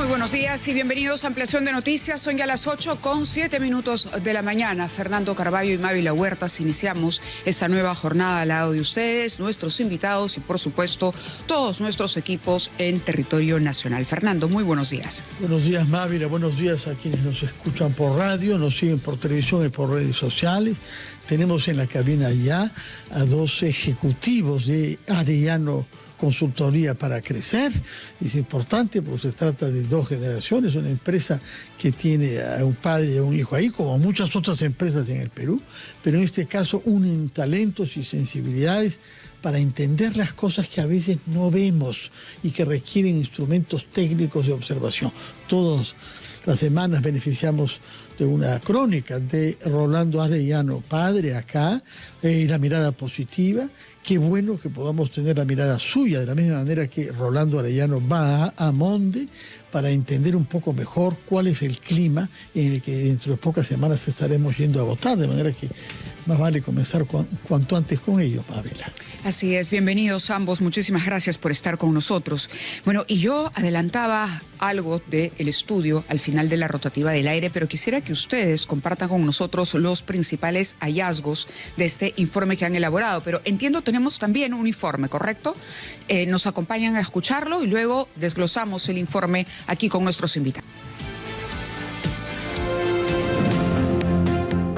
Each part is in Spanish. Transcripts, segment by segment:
Muy buenos días y bienvenidos a Ampliación de Noticias. Son ya las 8:07 de la mañana. Fernando Carballo y Mávila Huertas iniciamos esta nueva jornada al lado de ustedes, nuestros invitados y, por supuesto, todos nuestros equipos en territorio nacional. Fernando, muy buenos días. Buenos días, Mávila. Buenos días a quienes nos escuchan por radio, nos siguen por televisión y por redes sociales. Tenemos en la cabina ya a dos ejecutivos de Arellano Consultoría para Crecer. Es importante porque se trata de dos generaciones, una empresa que tiene a un padre y a un hijo ahí, como muchas otras empresas en el Perú, pero en este caso unen talentos y sensibilidades para entender las cosas que a veces no vemos y que requieren instrumentos técnicos de observación. Todas las semanas beneficiamos de una crónica de Rolando Arellano, padre acá, la mirada positiva. Qué bueno que podamos tener la mirada suya, de la misma manera que Rolando Arellano va a Amonde para entender un poco mejor cuál es el clima en el que dentro de pocas semanas estaremos yendo a votar, de manera que más vale comenzar cuanto antes con ellos, Mávila. Así es, bienvenidos ambos, muchísimas gracias por estar con nosotros. Bueno, y yo adelantaba algo del estudio al final de la rotativa del aire, pero quisiera que ustedes compartan con nosotros los principales hallazgos de este informe que han elaborado, pero entiendo tenemos también un informe, ¿correcto? Nos acompañan a escucharlo y luego desglosamos el informe aquí con nuestros invitados.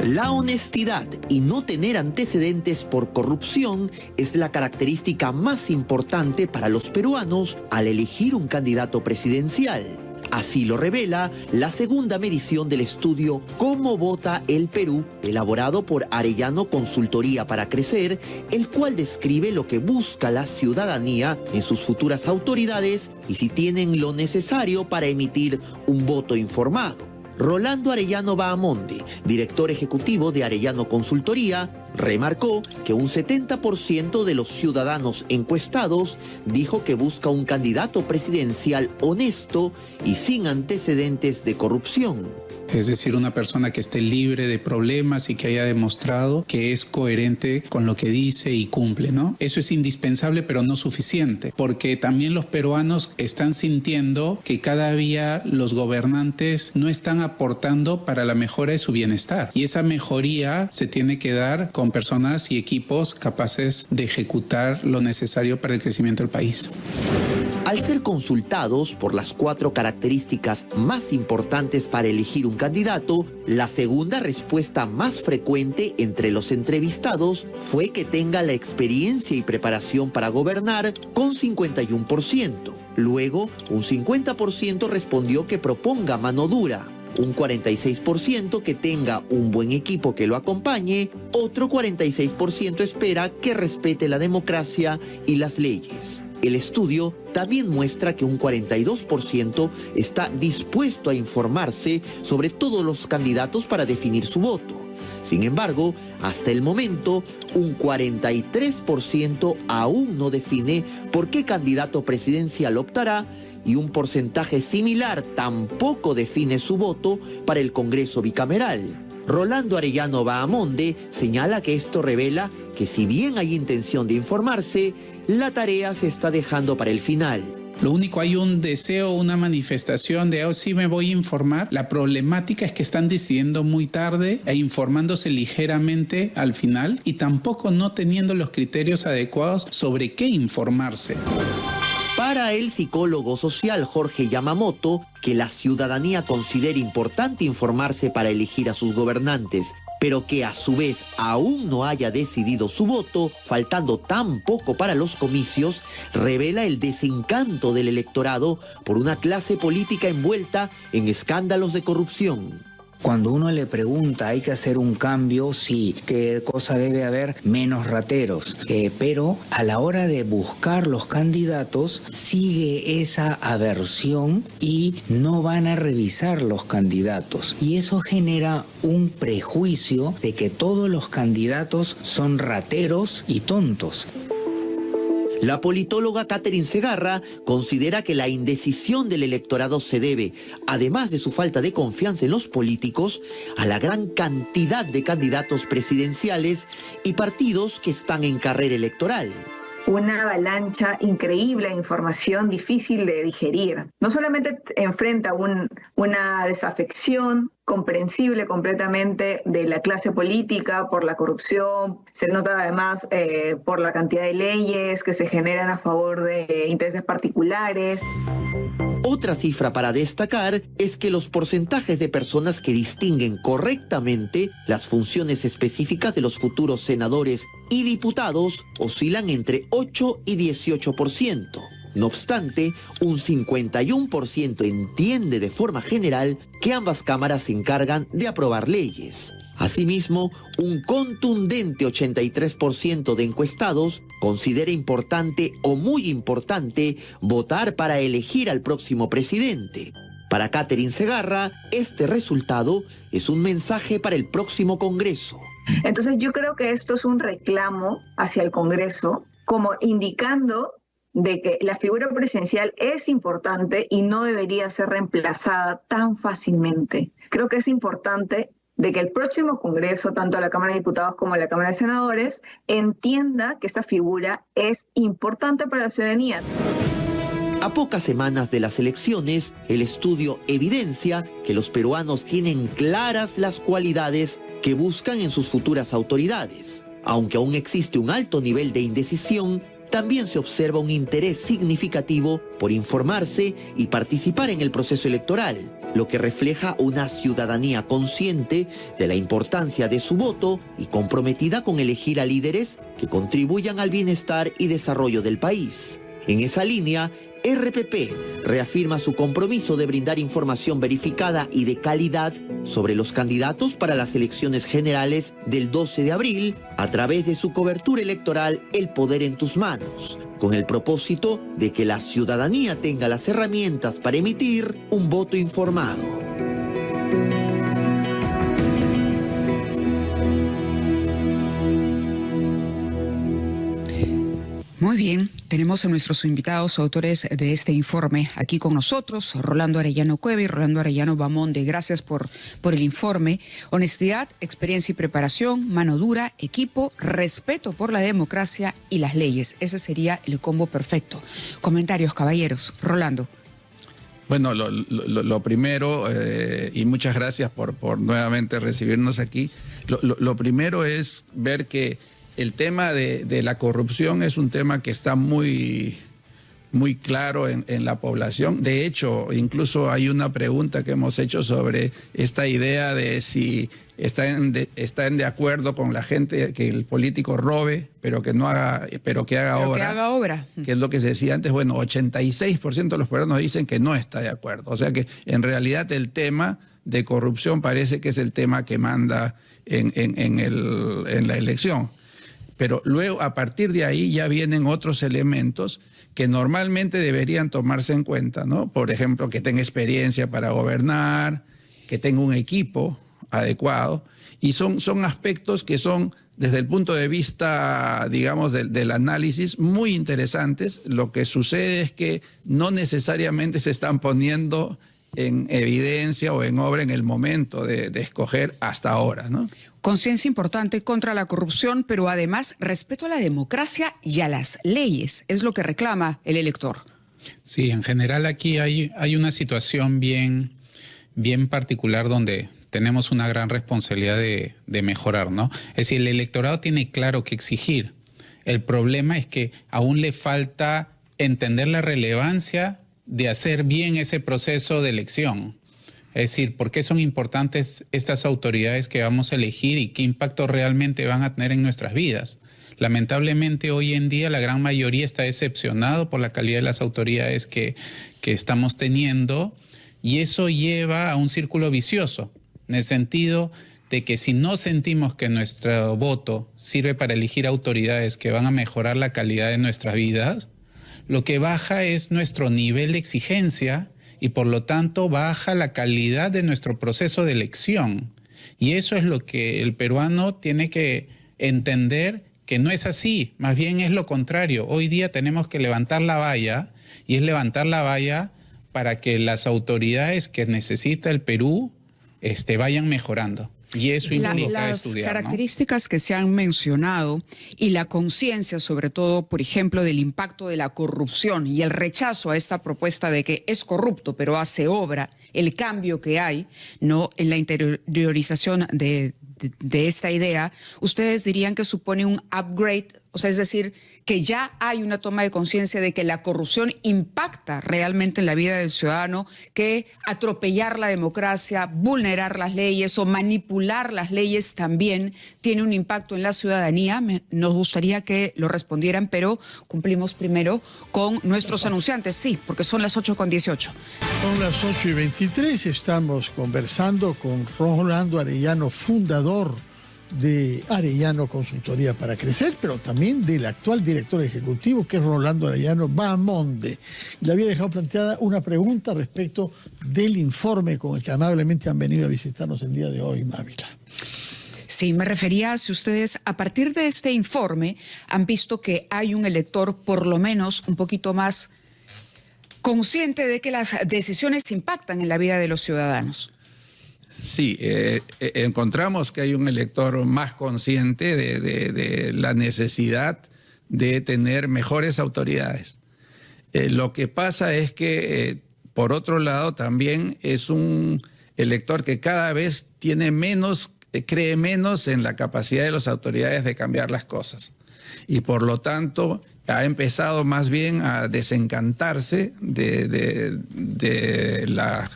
La honestidad y no tener antecedentes por corrupción es la característica más importante para los peruanos al elegir un candidato presidencial. Así lo revela la segunda medición del estudio Cómo vota el Perú, elaborado por Arellano Consultoría para Crecer, el cual describe lo que busca la ciudadanía en sus futuras autoridades y si tienen lo necesario para emitir un voto informado. Rolando Arellano Bahamonde, director ejecutivo de Arellano Consultoría, remarcó que un 70% de los ciudadanos encuestados dijo que busca un candidato presidencial honesto y sin antecedentes de corrupción. Es decir, una persona que esté libre de problemas y que haya demostrado que es coherente con lo que dice y cumple, ¿no? Eso es indispensable, pero no suficiente, porque también los peruanos están sintiendo que cada día los gobernantes no están aportando para la mejora de su bienestar. Y esa mejoría se tiene que dar con personas y equipos capaces de ejecutar lo necesario para el crecimiento del país. Al ser consultados por las 4 características más importantes para elegir un candidato, la segunda respuesta más frecuente entre los entrevistados fue que tenga la experiencia y preparación para gobernar, con 51%. Luego, un 50% respondió que proponga mano dura. Un 46% que tenga un buen equipo que lo acompañe, otro 46% espera que respete la democracia y las leyes. El estudio también muestra que un 42% está dispuesto a informarse sobre todos los candidatos para definir su voto. Sin embargo, hasta el momento, un 43% aún no define por qué candidato presidencial optará y un porcentaje similar tampoco define su voto para el Congreso bicameral. Rolando Arellano Bahamonde señala que esto revela que si bien hay intención de informarse, la tarea se está dejando para el final. Lo único, hay un deseo, una manifestación de, sí me voy a informar. La problemática es que están decidiendo muy tarde e informándose ligeramente al final y tampoco no teniendo los criterios adecuados sobre qué informarse. Para el psicólogo social Jorge Yamamoto, que la ciudadanía considera importante informarse para elegir a sus gobernantes, pero que a su vez aún no haya decidido su voto, faltando tan poco para los comicios, revela el desencanto del electorado por una clase política envuelta en escándalos de corrupción. Cuando uno le pregunta, ¿hay que hacer un cambio? Sí. ¿Qué cosa debe haber? Menos rateros. Pero a la hora de buscar los candidatos, sigue esa aversión y no van a revisar los candidatos. Y eso genera un prejuicio de que todos los candidatos son rateros y tontos. La politóloga Catherine Segarra considera que la indecisión del electorado se debe, además de su falta de confianza en los políticos, a la gran cantidad de candidatos presidenciales y partidos que están en carrera electoral. una avalancha increíble de información difícil de digerir. No solamente enfrenta una desafección comprensible completamente de la clase política por la corrupción, se nota además por la cantidad de leyes que se generan a favor de intereses particulares. Otra cifra para destacar es que los porcentajes de personas que distinguen correctamente las funciones específicas de los futuros senadores y diputados oscilan entre 8 y 18%. No obstante, un 51% entiende de forma general que ambas cámaras se encargan de aprobar leyes. Asimismo, un contundente 83% de encuestados considera importante o muy importante votar para elegir al próximo presidente. Para Catherine Segarra, este resultado es un mensaje para el próximo Congreso. Entonces yo creo que esto es un reclamo hacia el Congreso, como indicando de que la figura presidencial es importante y no debería ser reemplazada tan fácilmente. Creo que es importante de que el próximo Congreso, tanto la Cámara de Diputados como la Cámara de Senadores, entienda que esta figura es importante para la ciudadanía. A pocas semanas de las elecciones, el estudio evidencia que los peruanos tienen claras las cualidades que buscan en sus futuras autoridades. Aunque aún existe un alto nivel de indecisión, también se observa un interés significativo por informarse y participar en el proceso electoral, lo que refleja una ciudadanía consciente de la importancia de su voto y comprometida con elegir a líderes que contribuyan al bienestar y desarrollo del país. En esa línea, RPP reafirma su compromiso de brindar información verificada y de calidad sobre los candidatos para las elecciones generales del 12 de abril a través de su cobertura electoral El Poder en tus Manos, con el propósito de que la ciudadanía tenga las herramientas para emitir un voto informado. Muy bien, tenemos a nuestros invitados, autores de este informe, aquí con nosotros, Rolando Arellano Cueva y Rolando Arellano Bamonde. Gracias por el informe. Honestidad, experiencia y preparación, mano dura, equipo, respeto por la democracia y las leyes. Ese sería el combo perfecto. Comentarios, caballeros. Rolando. Bueno, lo primero, y muchas gracias por nuevamente recibirnos aquí, lo primero es ver que el tema de la corrupción es un tema que está muy claro en la población. De hecho, incluso hay una pregunta que hemos hecho sobre esta idea de si están de acuerdo con la gente que el político robe, pero que haga obra. Que es lo que se decía antes. Bueno, 86% de los peruanos dicen que no está de acuerdo. O sea que en realidad el tema de corrupción parece que es el tema que manda en la elección. Pero luego, a partir de ahí, ya vienen otros elementos que normalmente deberían tomarse en cuenta, ¿no? Por ejemplo, que tenga experiencia para gobernar, que tenga un equipo adecuado. Y son aspectos que son, desde el punto de vista, digamos, del análisis, muy interesantes. Lo que sucede es que no necesariamente se están poniendo en evidencia o en obra en el momento de escoger hasta ahora, ¿no? Conciencia importante contra la corrupción, pero además respeto a la democracia y a las leyes. Es lo que reclama el elector. Sí, en general aquí hay una situación bien particular donde tenemos una gran responsabilidad de mejorar, ¿no? Es decir, el electorado tiene claro qué exigir. El problema es que aún le falta entender la relevancia de hacer bien ese proceso de elección. Es decir, ¿por qué son importantes estas autoridades que vamos a elegir y qué impacto realmente van a tener en nuestras vidas? Lamentablemente hoy en día la gran mayoría está decepcionado por la calidad de las autoridades que estamos teniendo, y eso lleva a un círculo vicioso, en el sentido de que si no sentimos que nuestro voto sirve para elegir autoridades que van a mejorar la calidad de nuestras vidas, lo que baja es nuestro nivel de exigencia y por lo tanto baja la calidad de nuestro proceso de elección. Y eso es lo que el peruano tiene que entender, que no es así, más bien es lo contrario. Hoy día tenemos que levantar la valla, y es levantar la valla para que las autoridades que necesita el Perú vayan mejorando. Y eso implica las estudiar, características que se han mencionado y la conciencia, sobre todo, por ejemplo, del impacto de la corrupción y el rechazo a esta propuesta de que es corrupto, pero hace obra, el cambio que hay, ¿no?, en la interiorización de esta idea, ¿ustedes dirían que supone un upgrade? O sea, es decir, que ya hay una toma de conciencia de que la corrupción impacta realmente en la vida del ciudadano, que atropellar la democracia, vulnerar las leyes o manipular las leyes también tiene un impacto en la ciudadanía. Nos gustaría que lo respondieran, pero cumplimos primero con nuestros anunciantes. Sí, porque son las 8:18. Son las 8:23, estamos conversando con Rolando Arellano, fundador de Arellano Consultoría para Crecer, pero también del actual director ejecutivo, que es Rolando Arellano Bahamonde. Le había dejado planteada una pregunta respecto del informe con el que amablemente han venido a visitarnos el día de hoy, Mávila. Sí, me refería a si ustedes, a partir de este informe, han visto que hay un elector por lo menos un poquito más consciente de que las decisiones impactan en la vida de los ciudadanos. Sí, encontramos que hay un elector más consciente de la necesidad de tener mejores autoridades. Lo que pasa es que, por otro lado, también es un elector que cada vez tiene menos, cree menos en la capacidad de las autoridades de cambiar las cosas. Y por lo tanto, ha empezado más bien a desencantarse de la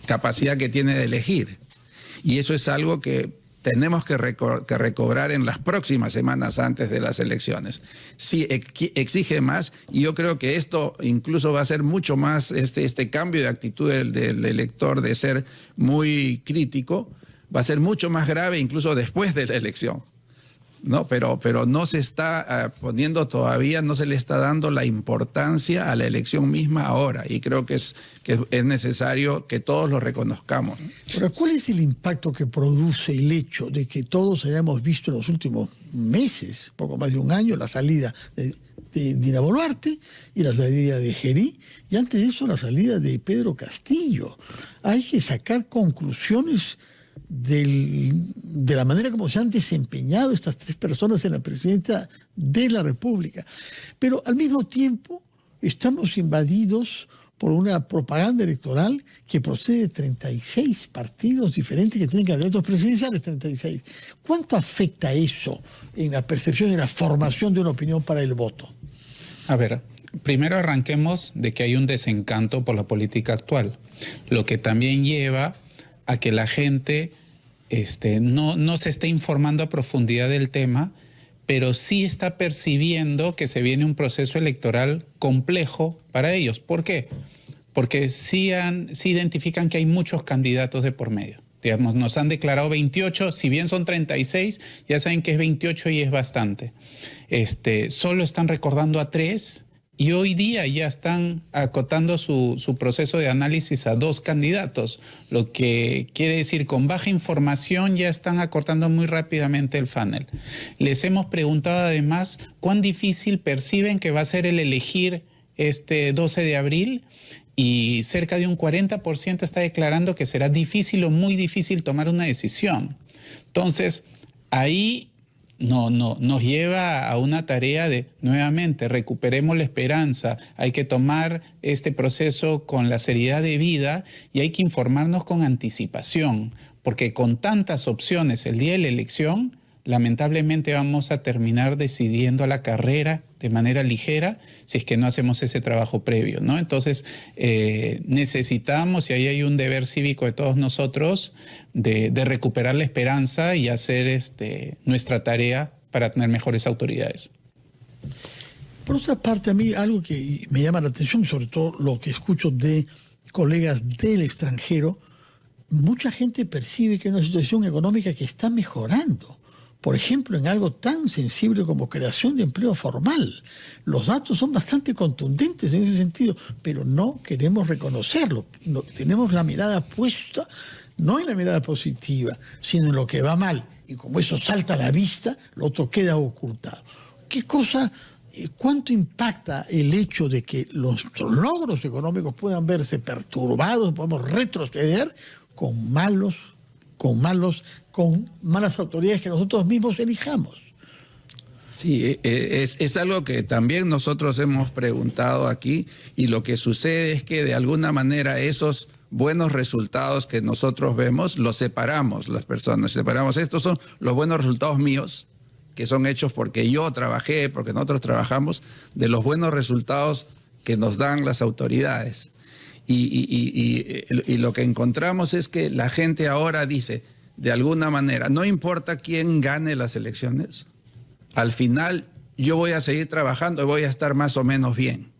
capacidad que tiene de elegir. Y eso es algo que tenemos que recobrar en las próximas semanas antes de las elecciones. Sí, exige más, y yo creo que esto incluso va a ser mucho más, este cambio de actitud del elector de ser muy crítico, va a ser mucho más grave incluso después de la elección, ¿no? Pero no se está poniendo todavía, no se le está dando la importancia a la elección misma ahora, y creo que es necesario que todos lo reconozcamos. Ahora, ¿cuál es el impacto que produce el hecho de que todos hayamos visto en los últimos meses, poco más de un año, la salida de Dina Boluarte y la salida de Gerí, y antes de eso la salida de Pedro Castillo? Hay que sacar conclusiones de la manera como se han desempeñado estas tres personas en la presidencia de la República. Pero al mismo tiempo estamos invadidos por una propaganda electoral que procede de 36 partidos diferentes que tienen candidatos presidenciales, 36. ¿Cuánto afecta eso en la percepción y la formación de una opinión para el voto? A ver, primero arranquemos de que hay un desencanto por la política actual, lo que también lleva a que la gente no se esté informando a profundidad del tema, pero sí está percibiendo que se viene un proceso electoral complejo para ellos. ¿Por qué? Porque sí identifican que hay muchos candidatos de por medio. Digamos, nos han declarado 28, si bien son 36, ya saben que es 28 y es bastante. Solo están recordando a 3. Y hoy día ya están acotando su proceso de análisis a 2 candidatos, lo que quiere decir con baja información ya están acortando muy rápidamente el funnel. Les hemos preguntado además cuán difícil perciben que va a ser el elegir este 12 de abril y cerca de un 40% está declarando que será difícil o muy difícil tomar una decisión. Entonces, ahí nos lleva a una tarea de, nuevamente, recuperemos la esperanza. Hay que tomar este proceso con la seriedad debida y hay que informarnos con anticipación, porque con tantas opciones el día de la elección, lamentablemente vamos a terminar decidiendo a la carrera de manera ligera si es que no hacemos ese trabajo previo, ¿no? Entonces, necesitamos, y ahí hay un deber cívico de todos nosotros, de recuperar la esperanza y hacer nuestra tarea para tener mejores autoridades. Por otra parte, a mí algo que me llama la atención, sobre todo lo que escucho de colegas del extranjero, mucha gente percibe que es una situación económica que está mejorando. Por ejemplo, en algo tan sensible como creación de empleo formal. Los datos son bastante contundentes en ese sentido, pero no queremos reconocerlo. No, tenemos la mirada puesta, no en la mirada positiva, sino en lo que va mal. Y como eso salta a la vista, lo otro queda ocultado. ¿Cuánto impacta el hecho de que los logros económicos puedan verse perturbados, podemos retroceder con con malas autoridades que nosotros mismos elijamos. Sí, es algo que también nosotros hemos preguntado aquí, y lo que sucede es que de alguna manera esos buenos resultados que nosotros vemos los separamos las personas, separamos, estos son los buenos resultados míos, que son hechos porque yo trabajé, porque nosotros trabajamos, de los buenos resultados que nos dan las autoridades. Y lo que encontramos es que la gente ahora dice, de alguna manera, no importa quién gane las elecciones, al final yo voy a seguir trabajando y voy a estar más o menos bien.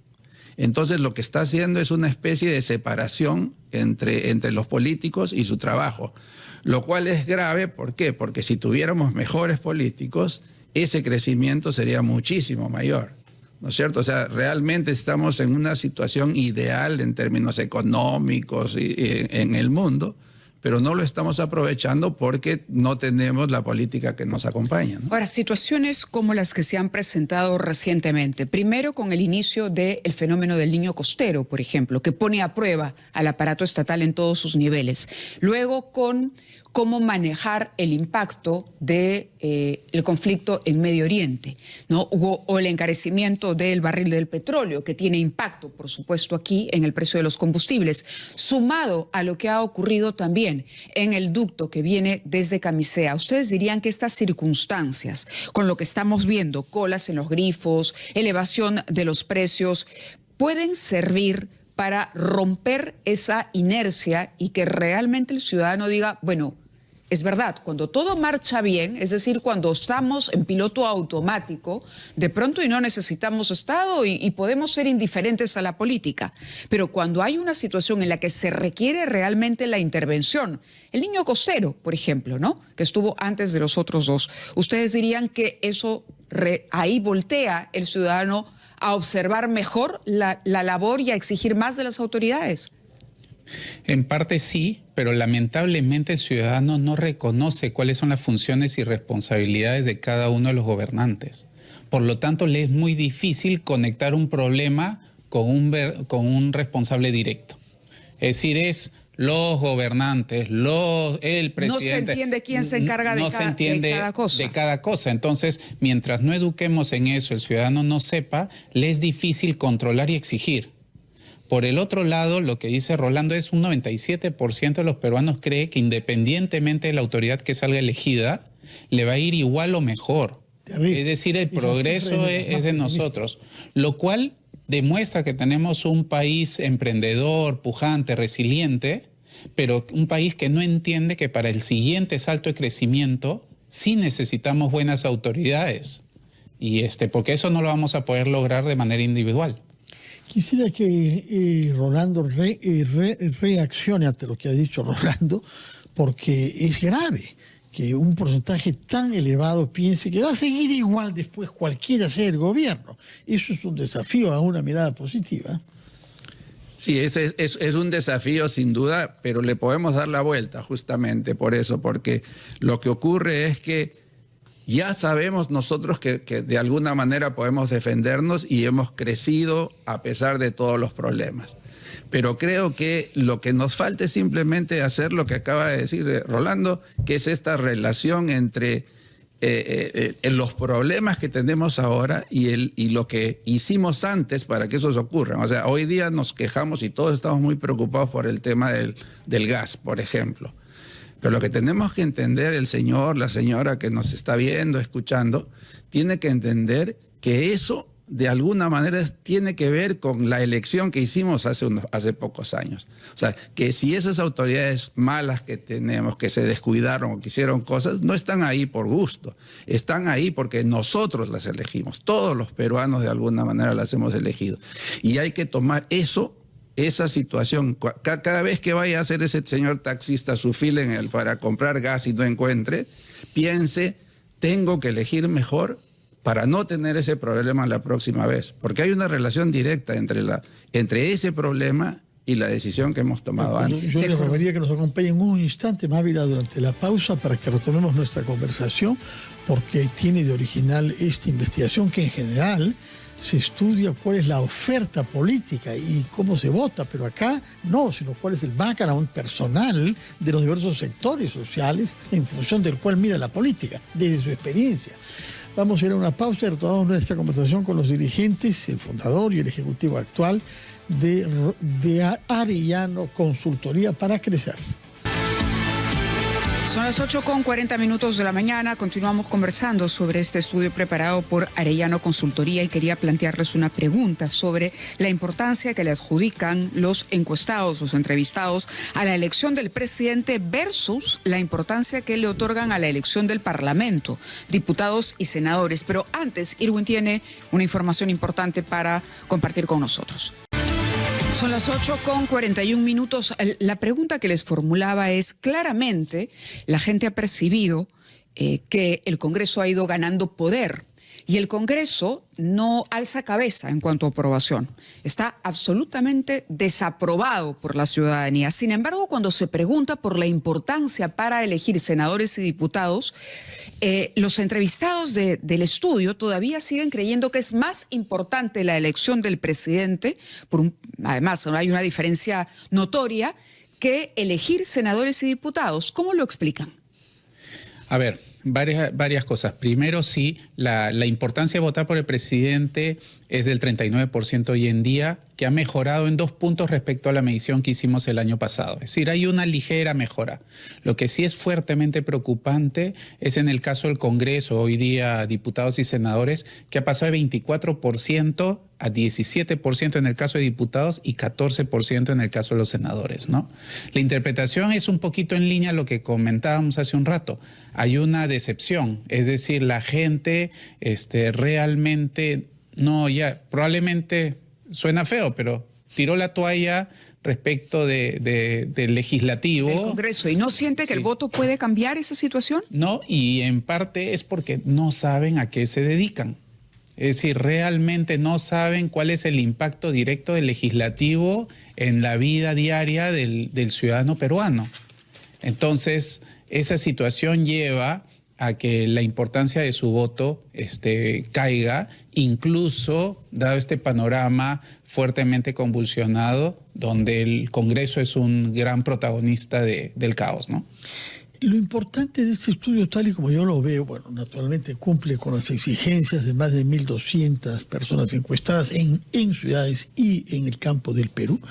Entonces lo que está haciendo es una especie de separación entre los políticos y su trabajo, lo cual es grave. ¿Por qué? Porque si tuviéramos mejores políticos, ese crecimiento sería muchísimo mayor, ¿no es cierto? O sea, realmente estamos en una situación ideal en términos económicos y en el mundo, pero no lo estamos aprovechando porque no tenemos la política que nos acompaña, ¿no? Ahora, situaciones como las que se han presentado recientemente, primero con el inicio del fenómeno del niño costero, por ejemplo, que pone a prueba al aparato estatal en todos sus niveles, luego con cómo manejar el impacto del conflicto en Medio Oriente, ¿no? O el encarecimiento del barril del petróleo, que tiene impacto, por supuesto, aquí en el precio de los combustibles, sumado a lo que ha ocurrido también en el ducto que viene desde Camisea. ¿Ustedes dirían que estas circunstancias, con lo que estamos viendo, colas en los grifos, elevación de los precios, pueden servir para romper esa inercia y que realmente el ciudadano diga, bueno, es verdad, cuando todo marcha bien, es decir, cuando estamos en piloto automático, de pronto y no necesitamos Estado y podemos ser indiferentes a la política. Pero cuando hay una situación en la que se requiere realmente la intervención, el niño costero, por ejemplo, ¿no?, que estuvo antes de los otros dos, ¿ustedes dirían que eso ahí voltea el ciudadano a observar mejor la labor y a exigir más de las autoridades? En parte sí, pero lamentablemente el ciudadano no reconoce cuáles son las funciones y responsabilidades de cada uno de los gobernantes. Por lo tanto, le es muy difícil conectar un problema con un responsable directo. Es decir, es los gobernantes, el presidente. No se entiende quién se encarga de cada cosa. De cada cosa. Entonces, mientras no eduquemos en eso, el ciudadano no sepa, le es difícil controlar y exigir. Por el otro lado, lo que dice Rolando es un 97% de los peruanos cree que independientemente de la autoridad que salga elegida, le va a ir igual o mejor. Terrible. Es decir, el progreso es de nosotros, lo cual demuestra que tenemos un país emprendedor, pujante, resiliente, pero un país que no entiende que para el siguiente salto de crecimiento sí necesitamos buenas autoridades, porque eso no lo vamos a poder lograr de manera individual. Quisiera que Rolando reaccione ante lo que ha dicho Rolando, porque es grave que un porcentaje tan elevado piense que va a seguir igual después cualquiera sea el gobierno. Eso es un desafío a una mirada positiva. Sí, es un desafío sin duda, pero le podemos dar la vuelta justamente por eso, porque lo que ocurre es que ya sabemos nosotros que de alguna manera podemos defendernos y hemos crecido a pesar de todos los problemas. Pero creo que lo que nos falta es simplemente hacer lo que acaba de decir Rolando, que es esta relación entre los problemas que tenemos ahora y lo que hicimos antes para que esos ocurran. O sea, hoy día nos quejamos y todos estamos muy preocupados por el tema del gas, por ejemplo. Pero lo que tenemos que entender, el señor, la señora que nos está viendo, escuchando, tiene que entender que eso de alguna manera tiene que ver con la elección que hicimos hace pocos años. O sea, que si esas autoridades malas que tenemos, que se descuidaron o que hicieron cosas, no están ahí por gusto. Están ahí porque nosotros las elegimos. Todos los peruanos de alguna manera las hemos elegido. Y hay que tomar esa situación, cada vez que vaya a hacer ese señor taxista su fila para comprar gas y no encuentre, piense, tengo que elegir mejor para no tener ese problema la próxima vez. Porque hay una relación directa entre ese problema y la decisión que hemos tomado antes. Yo les rogaría que nos acompañen un instante, Mávila, durante la pausa para que retomemos nuestra conversación, porque tiene de original esta investigación que en general se estudia cuál es la oferta política y cómo se vota, pero acá no, sino cuál es el background personal de los diversos sectores sociales en función del cual mira la política, desde su experiencia. Vamos a ir a una pausa y retomamos nuestra conversación con los dirigentes, el fundador y el ejecutivo actual de Arellano Consultoría para Crecer. Son las 8:40 de la mañana. Continuamos conversando sobre este estudio preparado por Arellano Consultoría y quería plantearles una pregunta sobre la importancia que le adjudican los encuestados, los entrevistados, a la elección del presidente versus la importancia que le otorgan a la elección del Parlamento, diputados y senadores. Pero antes, Irwin tiene una información importante para compartir con nosotros. Son las 8:41. La pregunta que les formulaba es, claramente la gente ha percibido que el Congreso ha ido ganando poder y el Congreso no alza cabeza en cuanto a aprobación. Está absolutamente desaprobado por la ciudadanía. Sin embargo, cuando se pregunta por la importancia para elegir senadores y diputados, los entrevistados del estudio todavía siguen creyendo que es más importante la elección del presidente, además hay una diferencia notoria, que elegir senadores y diputados. ¿Cómo lo explican? A ver, varias cosas. Primero, sí, la importancia de votar por el presidente es del 39% hoy en día, que ha mejorado en 2 puntos respecto a la medición que hicimos el año pasado. Es decir, hay una ligera mejora. Lo que sí es fuertemente preocupante es en el caso del Congreso, hoy día diputados y senadores, que ha pasado de 24% a 17% en el caso de diputados y 14% en el caso de los senadores, ¿no? La interpretación es un poquito en línea a lo que comentábamos hace un rato. Hay una decepción, es decir, la gente realmente, probablemente suena feo, pero tiró la toalla respecto del legislativo. Del Congreso. ¿Y no siente que el voto puede cambiar esa situación? No, y en parte es porque no saben a qué se dedican. Es decir, realmente no saben cuál es el impacto directo del legislativo en la vida diaria del ciudadano peruano. Entonces, esa situación lleva a que la importancia de su voto caiga, incluso dado este panorama fuertemente convulsionado, donde el Congreso es un gran protagonista del caos, ¿no? Lo importante de este estudio, tal y como yo lo veo, bueno, naturalmente cumple con las exigencias de más de 1.200 personas encuestadas en ciudades y en el campo del Perú,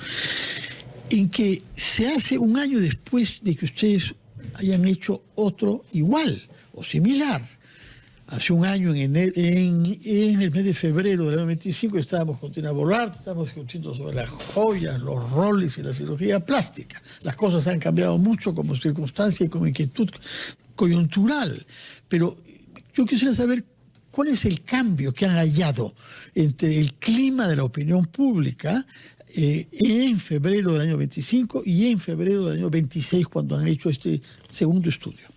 en que se hace un año después de que ustedes hayan hecho otro igual o similar. Hace un año, en el mes de febrero del año 25, estábamos con Tina Boluarte, estábamos discutiendo sobre las joyas, los roles y la cirugía plástica. Las cosas han cambiado mucho como circunstancia y como inquietud coyuntural. Pero yo quisiera saber cuál es el cambio que han hallado entre el clima de la opinión pública en febrero del año 25 y en febrero del año 26, cuando han hecho este segundo estudio.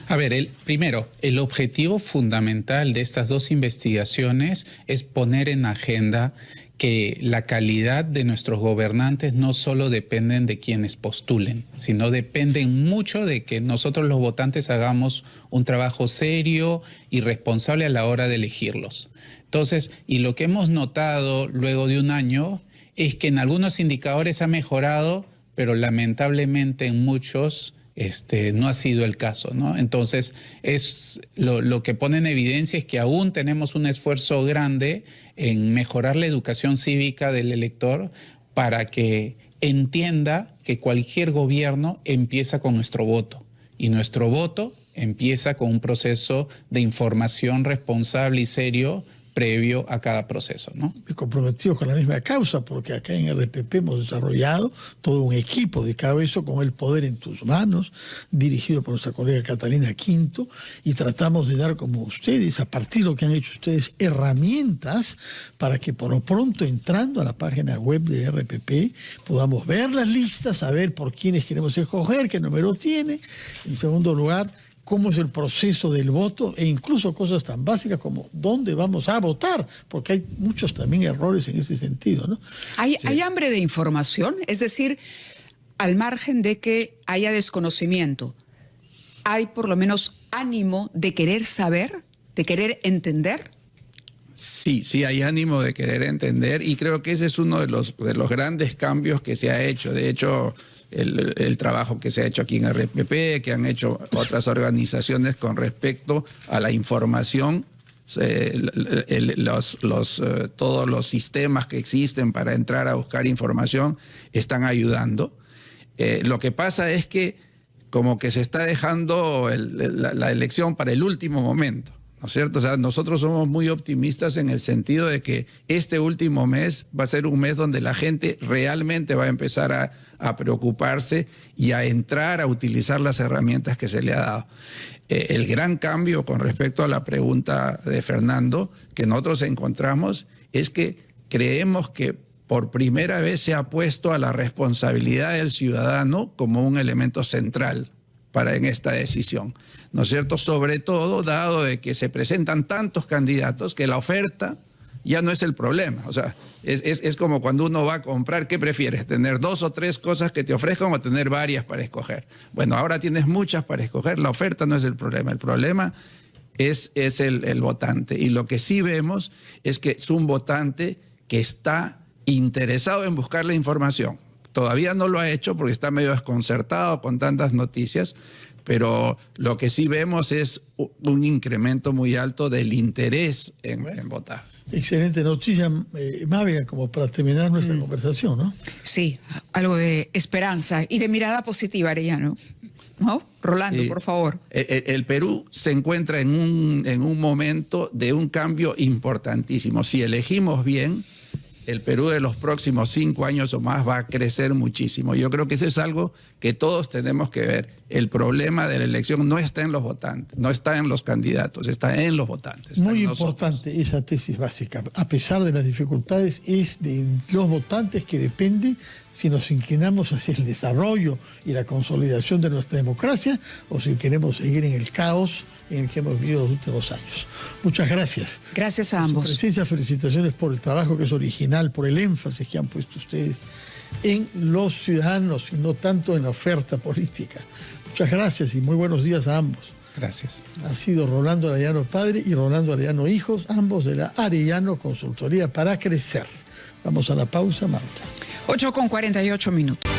A ver, primero, el objetivo fundamental de estas 2 investigaciones es poner en agenda que la calidad de nuestros gobernantes no solo dependen de quienes postulen, sino dependen mucho de que nosotros los votantes hagamos un trabajo serio y responsable a la hora de elegirlos. Entonces, y lo que hemos notado luego de un año es que en algunos indicadores ha mejorado, pero lamentablemente en muchos no ha sido el caso, ¿no? Entonces, lo que pone en evidencia es que aún tenemos un esfuerzo grande en mejorar la educación cívica del elector para que entienda que cualquier gobierno empieza con nuestro voto. Y nuestro voto empieza con un proceso de información responsable y serio previo a cada proceso, ¿no? Comprometidos con la misma causa, porque acá en RPP hemos desarrollado todo un equipo dedicado a eso, con El Poder en Tus Manos, dirigido por nuestra colega Catalina Quinto, y tratamos de dar, como ustedes, a partir de lo que han hecho ustedes, herramientas para que por lo pronto, entrando a la página web de RPP, podamos ver las listas, saber por quiénes queremos escoger, qué número tiene. En segundo lugar, cómo es el proceso del voto e incluso cosas tan básicas como dónde vamos a votar, porque hay muchos también errores en ese sentido, ¿no? ¿Hay hambre de información? Es decir, al margen de que haya desconocimiento, ¿hay por lo menos ánimo de querer saber, de querer entender? Sí, sí hay ánimo de querer entender y creo que ese es uno de los grandes cambios que se ha hecho. De hecho, el trabajo que se ha hecho aquí en RPP, que han hecho otras organizaciones con respecto a la información, todos los sistemas que existen para entrar a buscar información están ayudando. Lo que pasa es que como que se está dejando la elección para el último momento, ¿no es cierto? O sea, nosotros somos muy optimistas en el sentido de que este último mes va a ser un mes donde la gente realmente va a empezar a preocuparse y a entrar a utilizar las herramientas que se le ha dado. El gran cambio con respecto a la pregunta de Fernando que nosotros encontramos es que creemos que por primera vez se ha puesto a la responsabilidad del ciudadano como un elemento central en esta decisión, ¿no es cierto? Sobre todo dado de que se presentan tantos candidatos que la oferta ya no es el problema. O sea, es como cuando uno va a comprar, ¿qué prefieres? ¿Tener 2 o 3 cosas que te ofrezcan o tener varias para escoger? Bueno, ahora tienes muchas para escoger, la oferta no es el problema es el votante. Y lo que sí vemos es que es un votante que está interesado en buscar la información. Todavía no lo ha hecho porque está medio desconcertado con tantas noticias, pero lo que sí vemos es un incremento muy alto del interés en votar. Excelente noticia, Mavia, como para terminar nuestra conversación, ¿no? Sí, algo de esperanza y de mirada positiva, Arellano. ¿No? Rolando, sí. Por favor. El Perú se encuentra en un momento de un cambio importantísimo. Si elegimos bien, el Perú de los próximos 5 años o más va a crecer muchísimo. Yo creo que eso es algo que todos tenemos que ver. El problema de la elección no está en los votantes, no está en los candidatos, está en los votantes. Muy importante esa tesis básica. A pesar de las dificultades, es de los votantes que depende si nos inclinamos hacia el desarrollo y la consolidación de nuestra democracia o si queremos seguir en el caos en el que hemos vivido los últimos años. Muchas gracias. Gracias a ambos. Por su presencia, felicitaciones por el trabajo que es original, por el énfasis que han puesto ustedes en los ciudadanos y no tanto en la oferta política. Muchas gracias y muy buenos días a ambos. Gracias. Ha sido Rolando Arellano padre y Rolando Arellano hijos, ambos de la Arellano Consultoría para Crecer. Vamos a la pausa, Marta. 8:48 minutos.